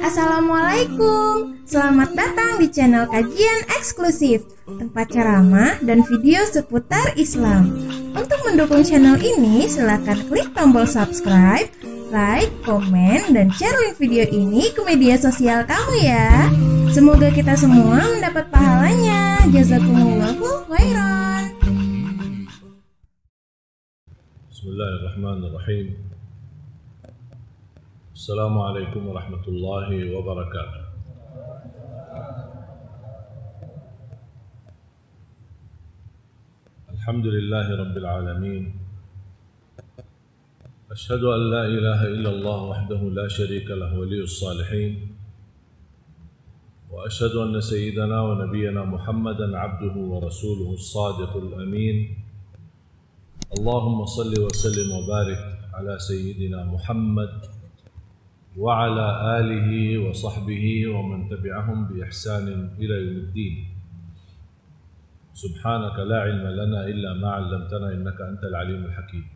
Assalamualaikum, selamat datang di channel kajian eksklusif, tempat ceramah dan video seputar Islam. Untuk mendukung channel ini, silakan klik tombol subscribe, like, komen, dan share link video ini ke media sosial kamu ya. Semoga kita semua mendapat pahalanya. Jazakumullahu khairan. Bismillahirrahmanirrahim. Assalamualaikum warahmatullahi wabarakatuh. Alhamdulillahi rabbil alamin. Ashhadu an la ilaha illallah wahdahu la syarika lahu waliyus salihin. Wa ashhadu anna sayyidana wa nabiyyana Muhammadan abduhu wa rasuluhu as-sadiqul amin. Allahumma salli wa sallim wa barik ala sayyidina Muhammad wa ala alihi wa sahbihi wa man tabi'ahum bi ihsanin ila yaumiddin. Subhanaka la ilma lana illa ma 'allamtana innaka antal alimul hakim.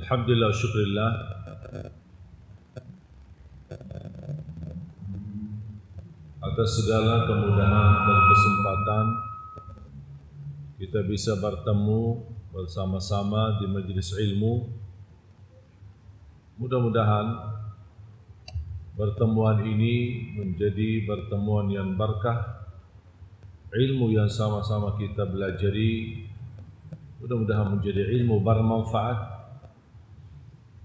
Alhamdulillah wa syukrillah. Atas segala kemudahan dan kesempatan kita bisa bertemu bersama-sama di majelis ilmu. Mudah-mudahan pertemuan ini menjadi pertemuan yang berkah, ilmu yang sama-sama kita belajari mudah-mudahan menjadi ilmu bermanfaat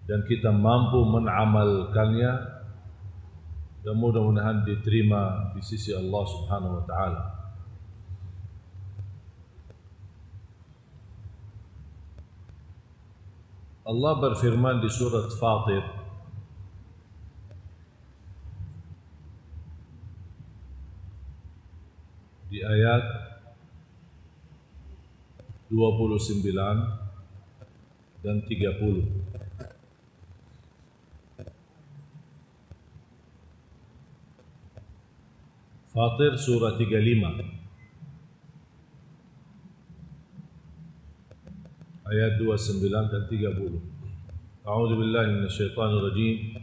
dan kita mampu mengamalkannya dan mudah-mudahan diterima di sisi Allah Subhanahu wa taala. Allah berfirman di surat Fatir di ayat 29 dan 30. Fatir surah 35 ayat 29 dan 30. A'udzu billahi minasyaitonir rajim.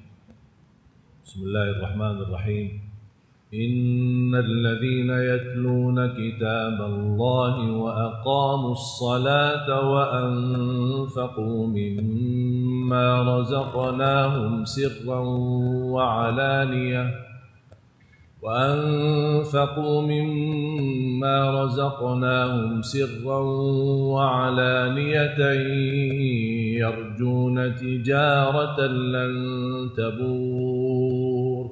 Bismillahirrahmanirrahim. Innal ladzina yatluna kitaballahi wa aqamus salata wa anfaqu mimma razaqnahum sirran wa 'alaniyah وأنفقوا مما رزقناهم سرا وعلانية يرجون تجارة لن تبور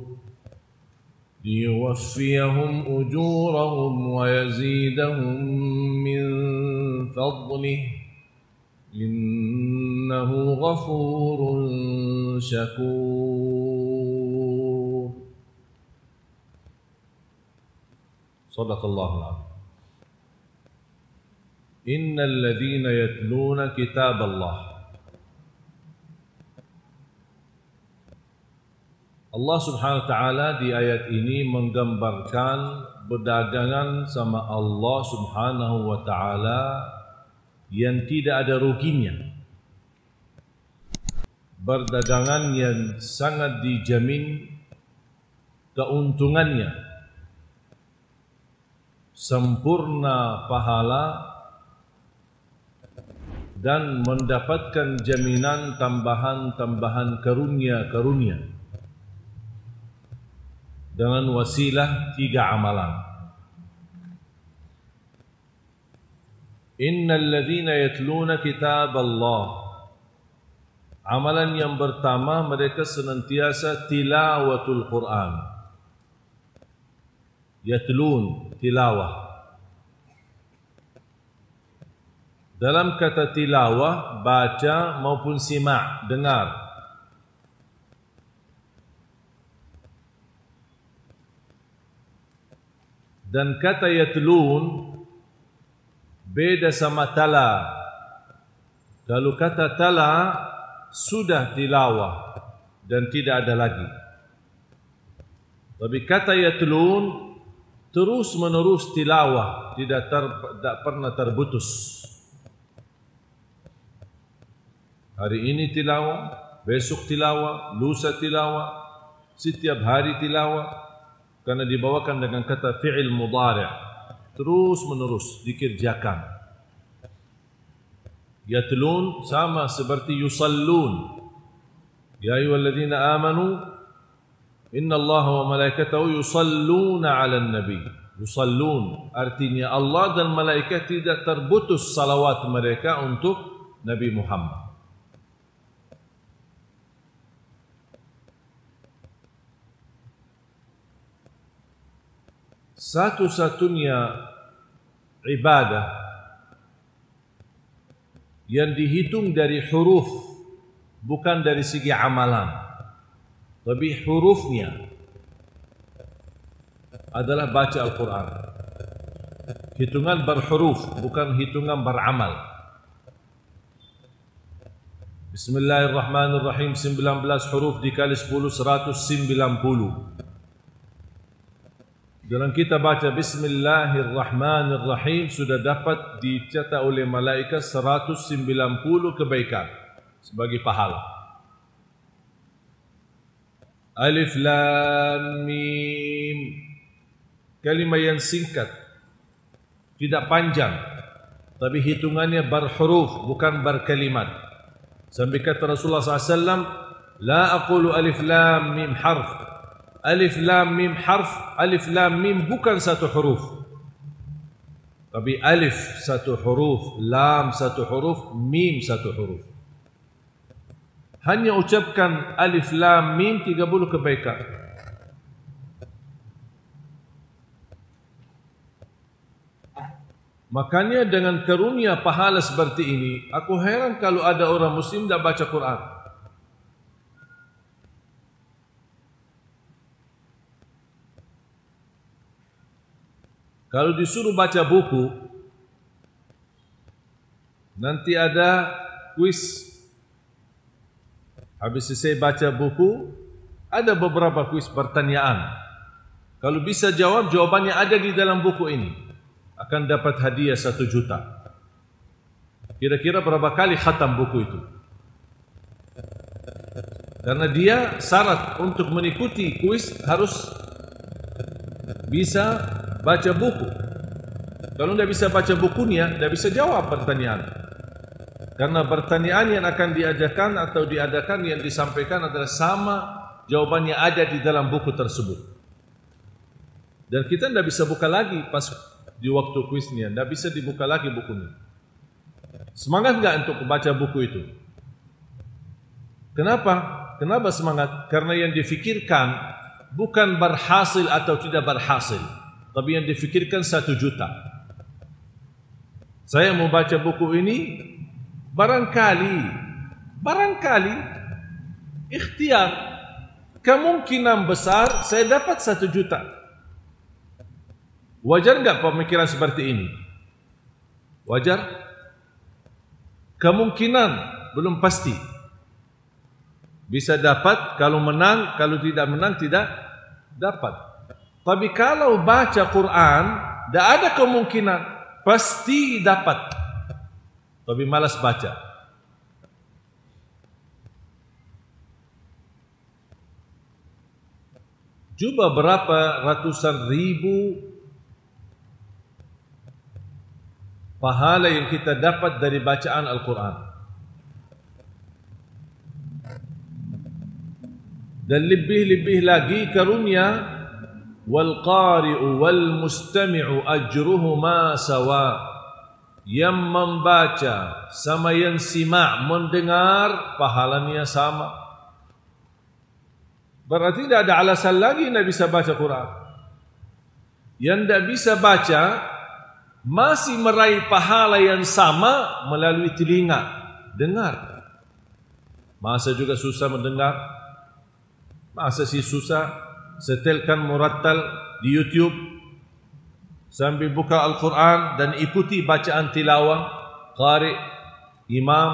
ليوفيهم أجورهم ويزيدهم من فضله إنه غفور شكور. Sadaqallahul azim. Innal ladzina yatluna kitaballah. Allah Subhanahu wa taala di ayat ini menggambarkan berdagangan sama Allah Subhanahu wa taala yang tidak ada ruginya. Berdagangan yang sangat dijamin keuntungannya, sempurna pahala dan mendapatkan jaminan tambahan-tambahan karunia-karunia dengan wasilah 3 amalan. Innal ladzina yatluna kitaballah. Amalan yang pertama, mereka senantiasa tilawatul Quran. Yatlun, tilawah. Dalam kata tilawah, baca maupun simak, dengar. Dan kata yatlun beda sama tala. Kalau kata tala sudah tilawah dan tidak ada lagi. Tapi kata yatlun terus menerus tilawah, tidak pernah terputus. Hari ini tilawah, besok tilawah, lusa tilawah, setiap hari tilawah, karena dibawakan dengan kata fi'il mudhari', terus menerus dikerjakan. Yatlun sama seperti yusallun. Ya ayyuhalladzina amanu innallaha wa malaikatahu yusalluna 'alan nabi. Yusallun artinya Allah dan malaikat tidak terputus salawat mereka untuk Nabi Muhammad. Satu-satunya ibadah yang dihitung dari huruf, bukan dari segi amalan, tapi hurufnya, adalah baca Al-Quran. Hitungan berhuruf, bukan hitungan beramal. Bismillahirrahmanirrahim, 19 huruf dikali 10, 190. Dalam kita baca Bismillahirrahmanirrahim sudah dapat dicatat oleh malaikat 190 kebaikan sebagai pahala. Alif Lam Mim, kalimah yang singkat, tidak panjang, tapi hitungannya berhuruf, bukan berkalimat. Sampai kata Rasulullah SAW, La aqulu alif lam mim harf. Alif lam mim harf, alif lam mim bukan satu huruf, tapi alif satu huruf, lam satu huruf, mim satu huruf. Hanya ucapkan alif lam mim 30 kebaikan. Makanya dengan karunia pahala seperti ini, aku heran kalau ada orang muslim tidak baca Quran. Kalau disuruh baca buku, nanti ada kuis. Habis selesai baca buku, ada beberapa kuis pertanyaan. Kalau bisa jawab, jawabannya ada di dalam buku ini, akan dapat hadiah 1 juta. Kira-kira berapa kali khatam buku itu? Karena dia syarat untuk mengikuti kuis harus bisa baca buku. Kalau tidak bisa baca bukunya, tidak bisa jawab pertanyaan. Karena pertanyaan yang akan diajarkan atau diadakan yang disampaikan adalah sama, jawabannya ada di dalam buku tersebut. Dan kita tidak bisa buka lagi pas di waktu kuisnya, tidak bisa dibuka lagi bukunya. Semangat enggak untuk baca buku itu? Kenapa? Kenapa semangat? Karena yang difikirkan bukan berhasil atau tidak berhasil, tapi yang difikirkan 1 juta. Saya mau baca buku ini, barangkali ikhtiar, kemungkinan besar saya dapat 1 juta. Wajar enggak pemikiran seperti ini? Wajar? Kemungkinan belum pasti. Bisa dapat, kalau menang, kalau tidak menang tidak dapat. Tapi kalau baca Quran, tidak ada kemungkinan, pasti dapat. Tapi malas baca. Coba berapa ratusan ribu pahala yang kita dapat dari bacaan Al-Quran. Dan lebih-lebih lagi karunia wal qari'u wal mustami'u ajruhuma sawa. Yang membaca sama yang simak mendengar pahalanya sama. Berarti tidak ada alasan lagi tidak bisa baca Quran. Yang tidak bisa baca masih meraih pahala yang sama melalui telinga dengar. Masa juga susah mendengar? Masa sih susah setelkan murattal di YouTube sambil buka Al-Quran dan ikuti bacaan tilawah qari, imam.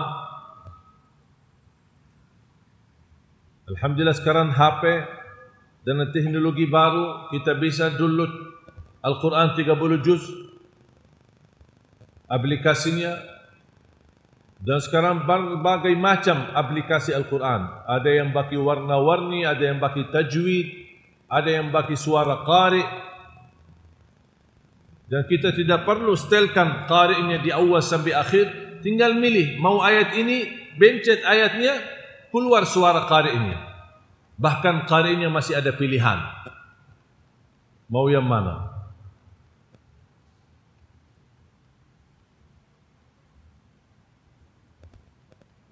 Alhamdulillah sekarang HP dan teknologi baru, kita bisa download Al-Quran 30 juz, aplikasinya Dan sekarang berbagai macam aplikasi Al-Quran. Ada yang bagi warna-warni, ada yang bagi tajwid, ada yang bagi suara qari. Dan kita tidak perlu setelkan qari'nya di awal sampai akhir. Tinggal milih, mau ayat ini, bencet ayatnya, keluar suara qari'nya. Bahkan qari'nya masih ada pilihan. Mau yang mana?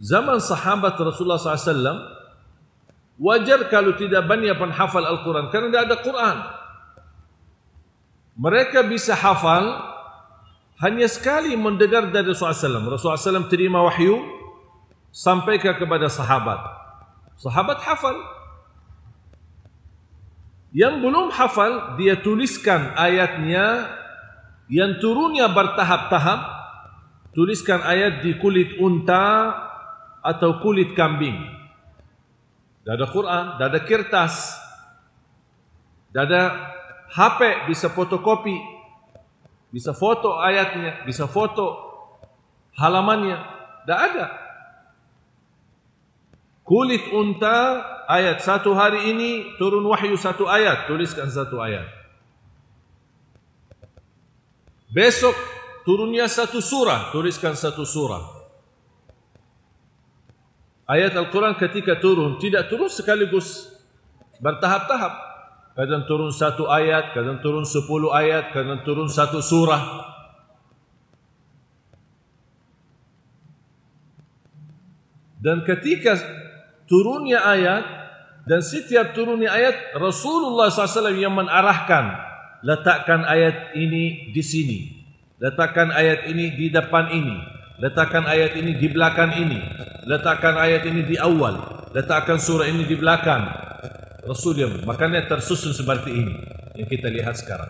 Zaman sahabat Rasulullah SAW, wajar kalau tidak banyak penghafal Al-Quran, karena tidak ada Quran. Mereka bisa hafal hanya sekali mendengar dari Rasulullah SAW. Rasulullah SAW terima wahyu, sampaikan kepada sahabat. Sahabat hafal. Yang belum hafal, dia tuliskan ayatnya yang turunnya bertahap-tahap. Tuliskan ayat di kulit unta atau kulit kambing. Dah ada Quran, dah ada kertas, dah ada HP, bisa fotokopi, bisa foto ayatnya, bisa foto halamannya, dah ada. Kulit unta, ayat satu hari ini turun wahyu satu ayat, tuliskan satu ayat. Besok turunnya satu surah, tuliskan satu surah. Ayat Al-Quran ketika turun, tidak turun sekaligus, bertahap-tahap. Kadang turun satu ayat, kadang turun 10 ayat, kadang turun satu surah. Dan ketika turunnya ayat, dan setiap turunnya ayat, Rasulullah SAW yang menarahkan, letakkan ayat ini di sini, letakkan ayat ini di depan ini, letakkan ayat ini di belakang ini, letakkan ayat ini di awal, letakkan surah ini di belakang. Rasul yang makanya tersusun seperti ini yang kita lihat sekarang.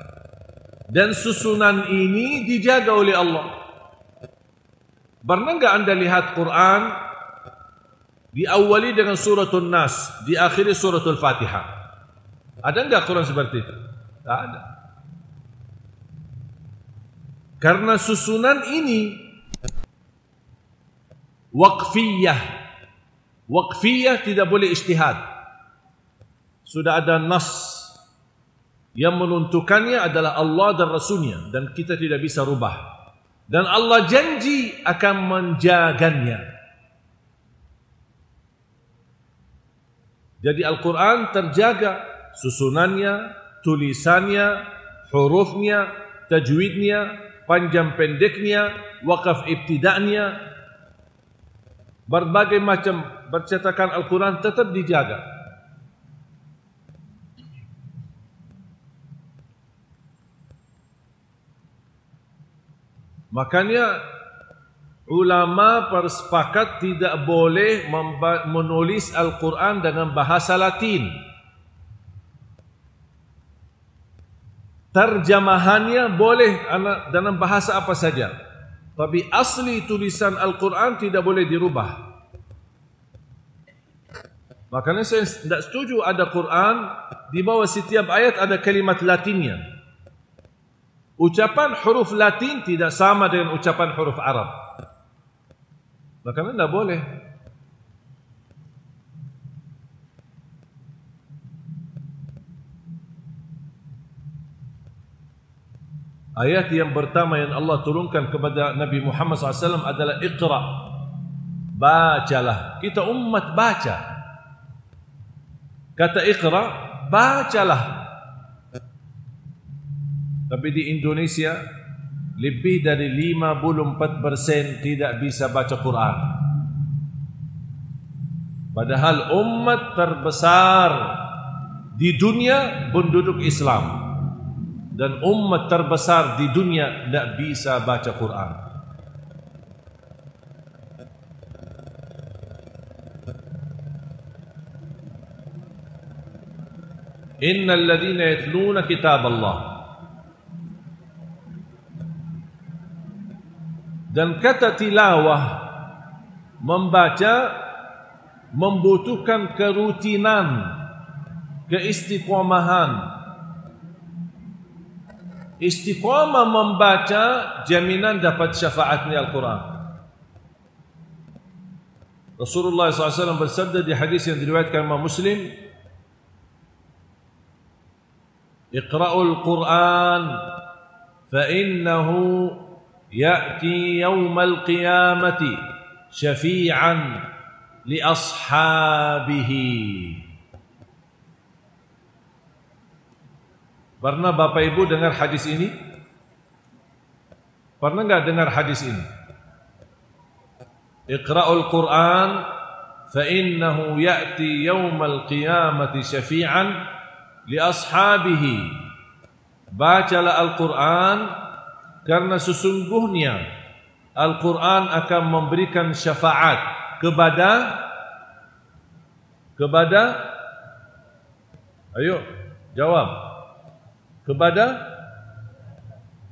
Dan susunan ini dijaga oleh Allah. Pernah enggak Anda lihat Quran diawali dengan suratul Nas, diakhiri suratul Fatihah? Ada enggak Quran seperti itu? Tak ada. Karena susunan ini waqfiyah. Waqfiyah tidak boleh ijtihad. Sudah ada nas yang menentukannya adalah Allah dan Rasulnya, dan kita tidak bisa rubah. Dan Allah janji akan menjaganya. Jadi Al-Quran terjaga susunannya, tulisannya, hurufnya, tajwidnya, panjang pendeknya, wakaf ibtida'nya, berbagai macam percetakan Al-Quran tetap dijaga. Makanya ulama bersepakat tidak boleh menulis Al-Quran dengan bahasa Latin. Terjemahannya boleh dalam bahasa apa saja, tapi asli tulisan Al-Quran tidak boleh dirubah. Makanya saya tidak setuju ada Quran di bawah setiap ayat ada kalimat Latinnya. Ucapan huruf Latin tidak sama dengan ucapan huruf Arab. Makanya tidak boleh. Ayat yang pertama yang Allah turunkan kepada Nabi Muhammad SAW adalah Iqra. Bacalah. Kita umat baca. Kata Iqra, bacalah. Tapi di Indonesia lebih dari 54% tidak bisa baca Quran. Padahal umat terbesar di dunia penduduk Islam, dan umat terbesar di dunia tidak bisa baca Quran. Innal ladzina yatluna kitab Allah. Dan kata tilawah, membaca, membutuhkan kerutinan, keistiqomahan. Istiqamah membaca, jaminan dapat syafaatnya Al-Quran. Rasulullah SAW bersabda di hadis yang diriwayatkan Imam Muslim, Iqra'ul Qur'an fa innahu ya'ti yawmal qiyamati syafi'an li ashabihi. Pernah Bapak Ibu dengar hadis ini? Pernah enggak dengar hadis ini? Iqra'ul Qur'an fa innahu ya'ti yawmal qiyamati syafi'an li ashabihi. Bacalah Al-Quran karena sesungguhnya Al-Quran akan memberikan syafaat kepada ayo jawab, kepada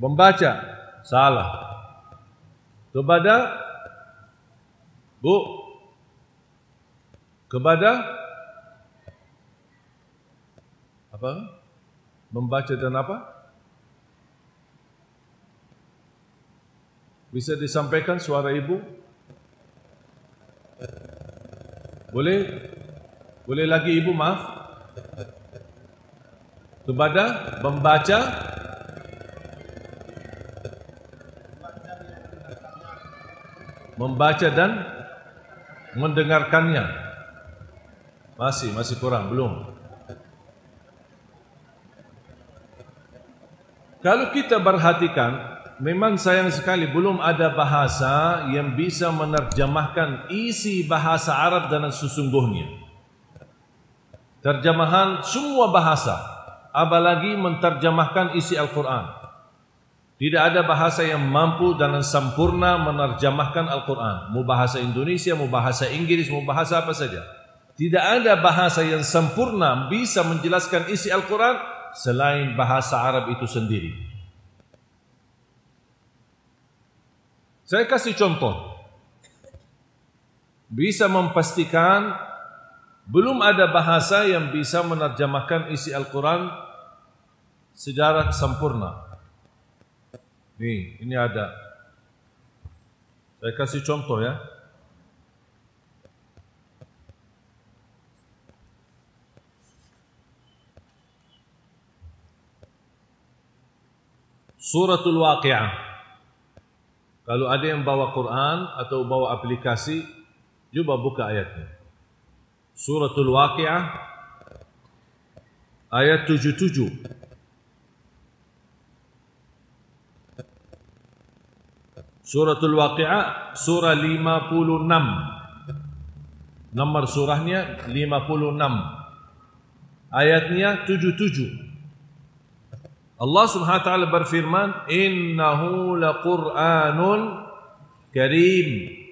membaca. Salah. Kepada Bu, kepada apa? Membaca dan apa? Bisa disampaikan suara ibu? Boleh? Boleh lagi ibu, maaf? Kepada membaca dan mendengarkannya. Masih kurang, belum. Kalau kita perhatikan, memang sayang sekali belum ada bahasa yang bisa menerjemahkan isi bahasa Arab dengan sesungguhnya. Terjemahan semua bahasa, apalagi menterjemahkan isi Al-Quran. Tidak ada bahasa yang mampu dan sempurna menerjemahkan Al-Quran. Mau bahasa Indonesia, mau bahasa Inggris, mau bahasa apa saja. Tidak ada bahasa yang sempurna bisa menjelaskan isi Al-Quran selain bahasa Arab itu sendiri. Saya kasih contoh. Bisa memastikan belum ada bahasa yang bisa menerjemahkan isi Al-Quran secara sempurna. Ini ada. Saya kasih contoh ya. Suratul Waqi'ah. Kalau ada yang bawa Quran atau bawa aplikasi, coba buka ayatnya. Suratul Waqi'ah ayat 77. Suratul Waqi'ah surah 56. Nomor surahnya 56. Ayatnya 77. Allah Subhanahu wa taala berfirman, "Innahu laqur'anun karim."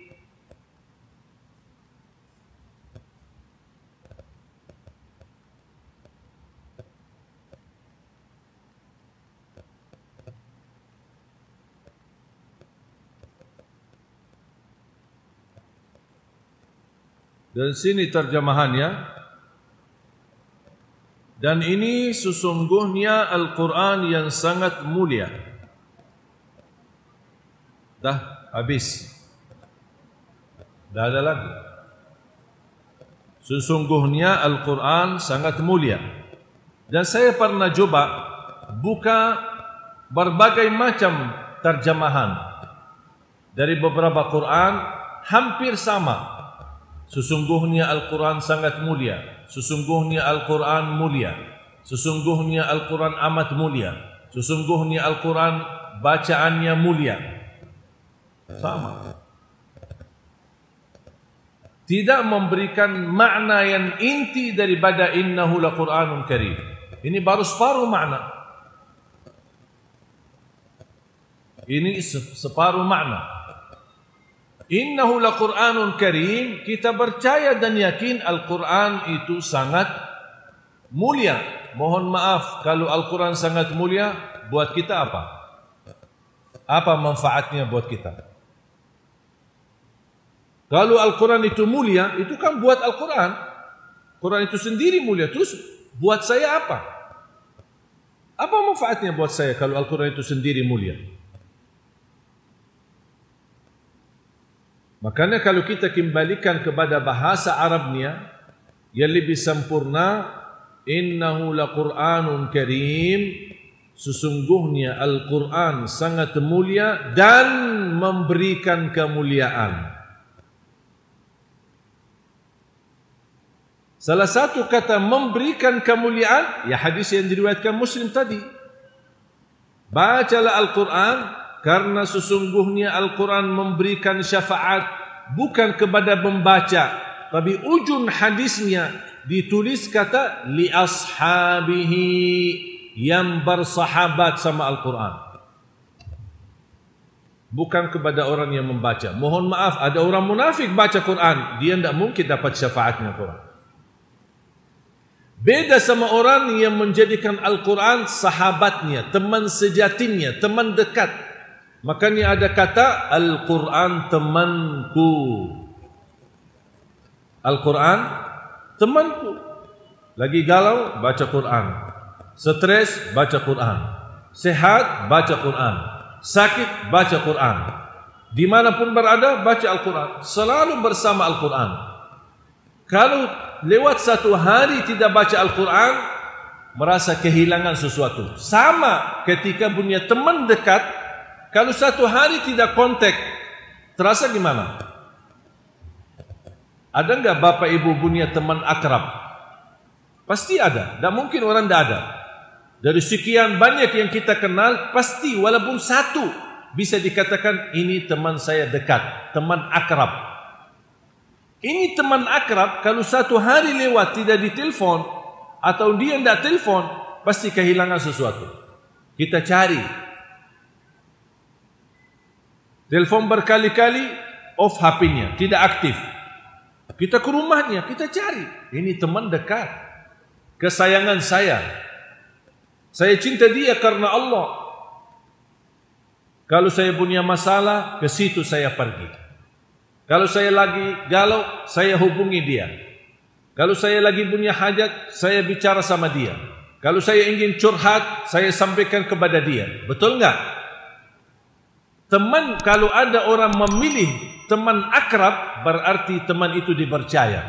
Dan sini terjemahannya. Dan ini sesungguhnya Al-Quran yang sangat mulia. Dah habis. Dah ada lagi. Sesungguhnya Al-Quran sangat mulia. Dan saya pernah coba buka berbagai macam terjemahan dari beberapa Quran, hampir sama. Sesungguhnya Al-Quran sangat mulia. Sesungguhnya Al-Quran mulia. Sesungguhnya Al-Quran amat mulia. Sesungguhnya Al-Quran bacaannya mulia. Sama. Tidak memberikan makna yang inti daripada innahu laqur'anun karim. Ini baru separuh makna. Ini separuh makna. Innahu laqur'anun karim, kita percaya dan yakin Al-Quran itu sangat mulia. Mohon maaf kalau Al-Quran sangat mulia, buat kita apa? Apa manfaatnya buat kita? Kalau Al-Quran itu mulia, itu kan buat Al-Quran. Quran itu sendiri mulia, terus buat saya apa? Apa manfaatnya buat saya kalau Al-Quran itu sendiri mulia? Makanya kalau kita kembalikan kepada bahasa Arabnya yang lebih sempurna, innahu laqur'anun karim, sesungguhnya Al-Quran sangat mulia dan memberikan kemuliaan. Salah satu kata memberikan kemuliaan, ya hadis yang diriwayatkan Muslim tadi. Bacalah Al-Quran, karena sesungguhnya Al-Quran memberikan syafaat bukan kepada pembaca, tapi ujung hadisnya ditulis kata li ashabihi, yang bersahabat sama Al-Quran, bukan kepada orang yang membaca. Mohon maaf, ada orang munafik baca Quran, dia tidak mungkin dapat syafaatnya Quran. Beda sama orang yang menjadikan Al-Quran sahabatnya, teman sejatinya, teman dekat. Makanya ada kata Al-Quran temanku. Al-Quran temanku. Lagi galau, baca Quran. Stres, baca Quran. Sehat, baca Quran. Sakit, baca Quran. Dimanapun berada, baca Al-Quran. Selalu bersama Al-Quran. Kalau lewat satu hari tidak baca Al-Quran, merasa kehilangan sesuatu. Sama ketika punya teman dekat, kalau satu hari tidak kontak, terasa gimana? Ada enggak bapak ibu punya teman akrab? Pasti ada, tidak mungkin orang tidak ada. Dari sekian banyak yang kita kenal, pasti walaupun satu bisa dikatakan ini teman saya dekat, teman akrab. Ini teman akrab, kalau satu hari lewat tidak ditelepon atau dia tidak telepon, pasti kehilangan sesuatu. Kita cari. Telepon berkali-kali, off HP-nya, tidak aktif. Kita ke rumahnya, kita cari. Ini teman dekat, kesayangan saya. Saya cinta dia karena Allah. Kalau saya punya masalah, ke situ saya pergi. Kalau saya lagi galau, saya hubungi dia. Kalau saya lagi punya hajat, saya bicara sama dia. Kalau saya ingin curhat, saya sampaikan kepada dia. Betul enggak? Teman, kalau ada orang memilih teman akrab, berarti teman itu dipercaya.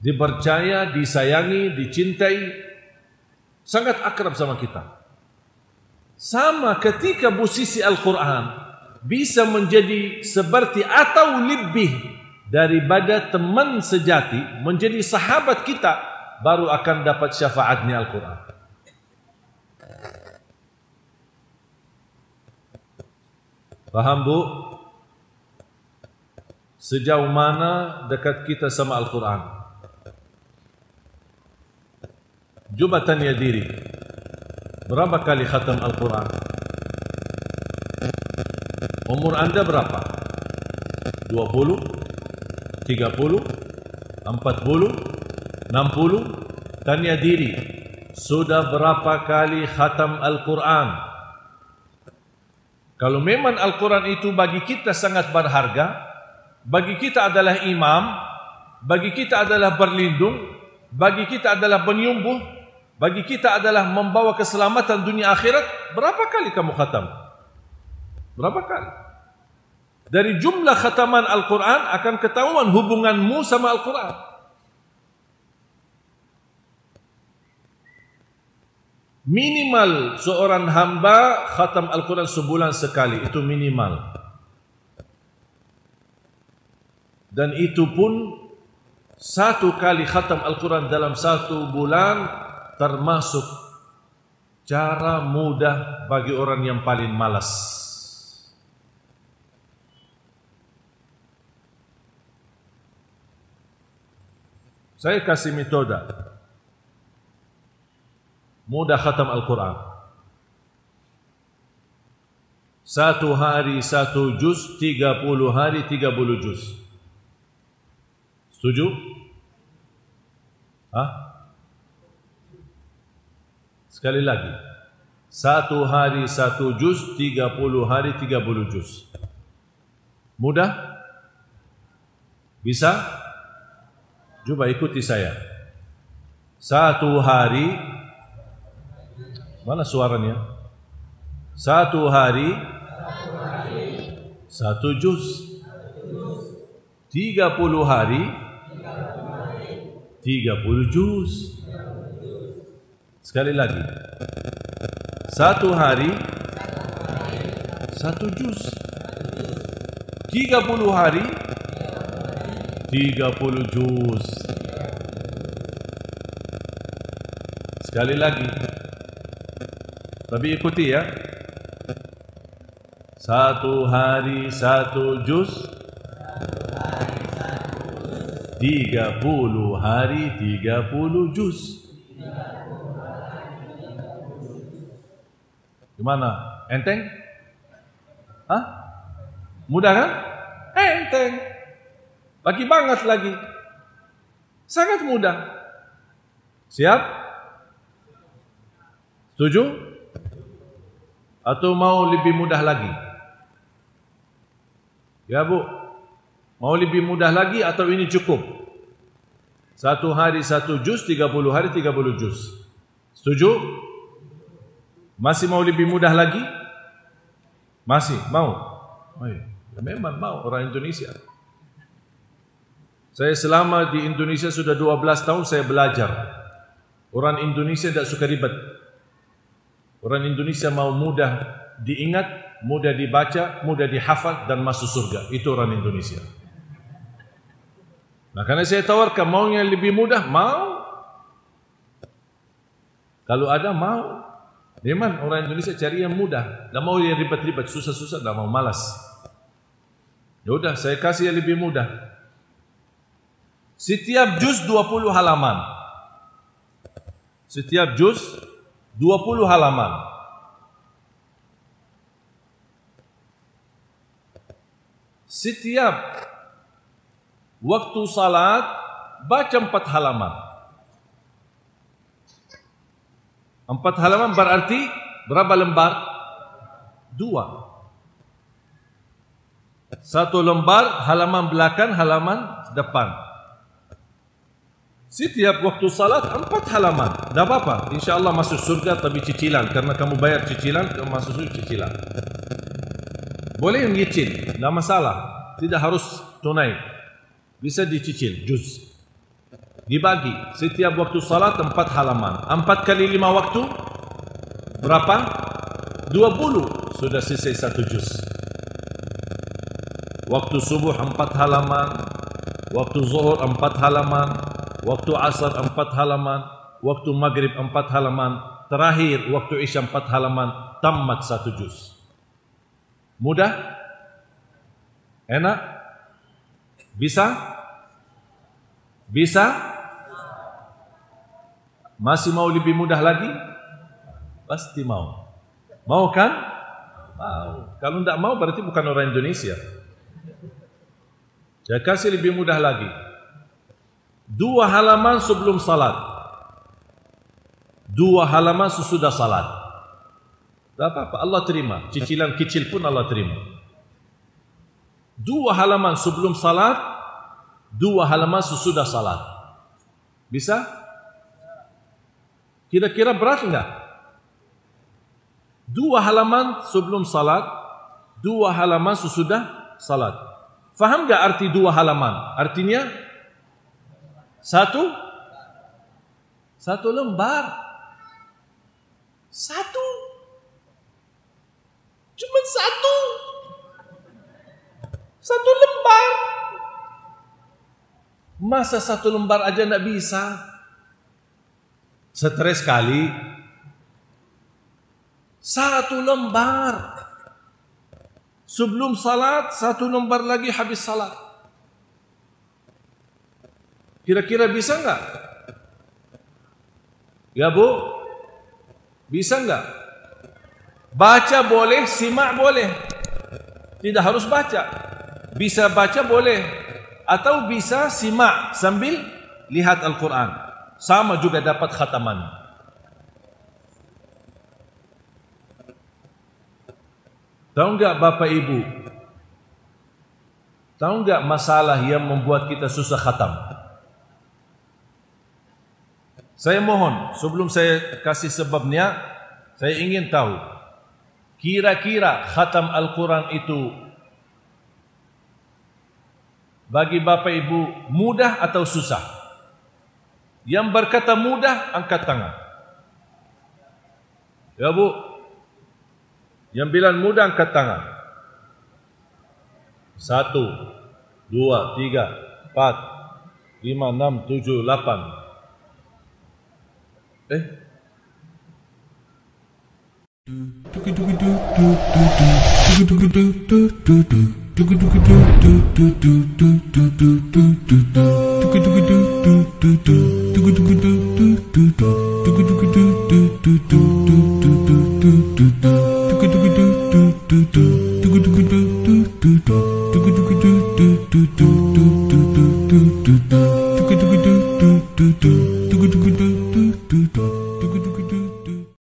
Dipercaya, disayangi, dicintai, sangat akrab sama kita. Sama ketika posisi Al-Quran bisa menjadi seperti atau lebih daripada teman sejati, menjadi sahabat kita, baru akan dapat syafaatnya Al-Quran. Paham bu? Sejauh mana dekat kita sama Al-Quran? Coba tanya diri, berapa kali khatam Al-Quran? Umur anda berapa? 20? 30? 40? 60? Tanya diri, sudah berapa kali khatam Al-Quran? Kalau memang Al-Quran itu bagi kita sangat berharga, bagi kita adalah imam, bagi kita adalah berlindung, bagi kita adalah penyembuh, bagi kita adalah membawa keselamatan dunia akhirat, berapa kali kamu khatam? Berapa kali? Dari jumlah khataman Al-Quran akan ketahuan hubunganmu sama Al-Quran. Minimal seorang hamba khatam Al-Quran sebulan sekali, itu minimal. Dan itu pun satu kali khatam Al-Quran dalam satu bulan termasuk cara mudah bagi orang yang paling malas. Saya kasih metode mudah khatam Al-Quran. Satu hari satu juz, 30 hari 30 juz. Setuju? Sekali lagi. Satu hari satu juz, 30 hari 30 juz. Mudah? Bisa? Coba ikuti saya. Satu hari, mana suaranya? Satu hari satu juz. 30 hari 30 juz. Sekali lagi. Satu hari satu juz. 30 hari 30 juz. Sekali lagi. Tapi ikuti ya. Satu hari satu juz. 30 hari 30 juz. Gimana? Enteng? Hah? Mudah kan? Enteng. Lagi banget lagi. Sangat mudah. Siap? Setuju? Atau mau lebih mudah lagi? Ya Bu, mau lebih mudah lagi atau ini cukup? Satu hari satu juz, 30 hari 30 juz. Setuju? Masih mau lebih mudah lagi? Masih? Mau? Oh ya, memang mau orang Indonesia. Saya selama di Indonesia sudah 12 tahun saya belajar. Orang Indonesia tidak suka ribet. Orang Indonesia mau mudah diingat, mudah dibaca, mudah dihafal dan masuk surga. Itu orang Indonesia. Nah, karena saya tawarkan maunya lebih mudah, mau. Kalau ada mau. Memang orang Indonesia cari yang mudah. Tidak mau yang ribet-ribet, susah-susah, tidak mau, malas. Ya udah, saya kasih yang lebih mudah. Setiap juz 20 halaman. Setiap juz 20 halaman. Setiap waktu salat baca 4 halaman. 4 halaman berarti berapa lembar? 2. Satu lembar halaman belakang, halaman depan. Setiap waktu salat 4 halaman. Tidak apa-apa. InsyaAllah masuk surga tapi cicilan. Karena kamu bayar cicilan, kamu masuk surga cicilan. Boleh menyicil, tidak masalah. Tidak harus tunai. Bisa dicicil, juz. Dibagi. Setiap waktu salat 4 halaman. 4 kali 5 waktu. Berapa? 20. Sudah selesai 1 juz. Waktu subuh 4 halaman. Waktu zuhur 4 halaman. Waktu asar 4 halaman. Waktu maghrib 4 halaman. Terakhir waktu isya 4 halaman. Tamat 1 juz. Mudah? Enak? Bisa? Bisa? Masih mau lebih mudah lagi? Pasti mau. Mau kan? Mau. Kalau tidak mau berarti bukan orang Indonesia. Saya kasih lebih mudah lagi. 2 halaman sebelum salat. 2 halaman sesudah salat. Tak apa-apa, Allah terima. Cicilan kecil pun Allah terima. 2 halaman sebelum salat, 2 halaman sesudah salat. Bisa? Kira-kira berat enggak? 2 halaman sebelum salat, 2 halaman sesudah salat. Faham enggak arti 2 halaman? Artinya 1 lembar. 1. Cuma 1 lembar. Masa 1 lembar aja enggak bisa? Stres sekali. 1 lembar. Sebelum salat 1 lembar lagi habis salat. Kira-kira bisa enggak? Ya Bu? Bisa enggak? Baca boleh, simak boleh. Tidak harus baca. Bisa baca boleh. Atau bisa simak sambil lihat Al-Quran. Sama juga dapat khataman. Tahu enggak Bapak Ibu? Tahu enggak masalah yang membuat kita susah khatam? Saya mohon, sebelum saya kasih sebabnya, saya ingin tahu. kira-kira khatam Al-Quran itu bagi Bapak Ibu mudah atau susah? Yang berkata mudah, angkat tangan. Ya Bu, yang bilang mudah, angkat tangan. 1, 2, 3, 4, 5, 6, 7, 8.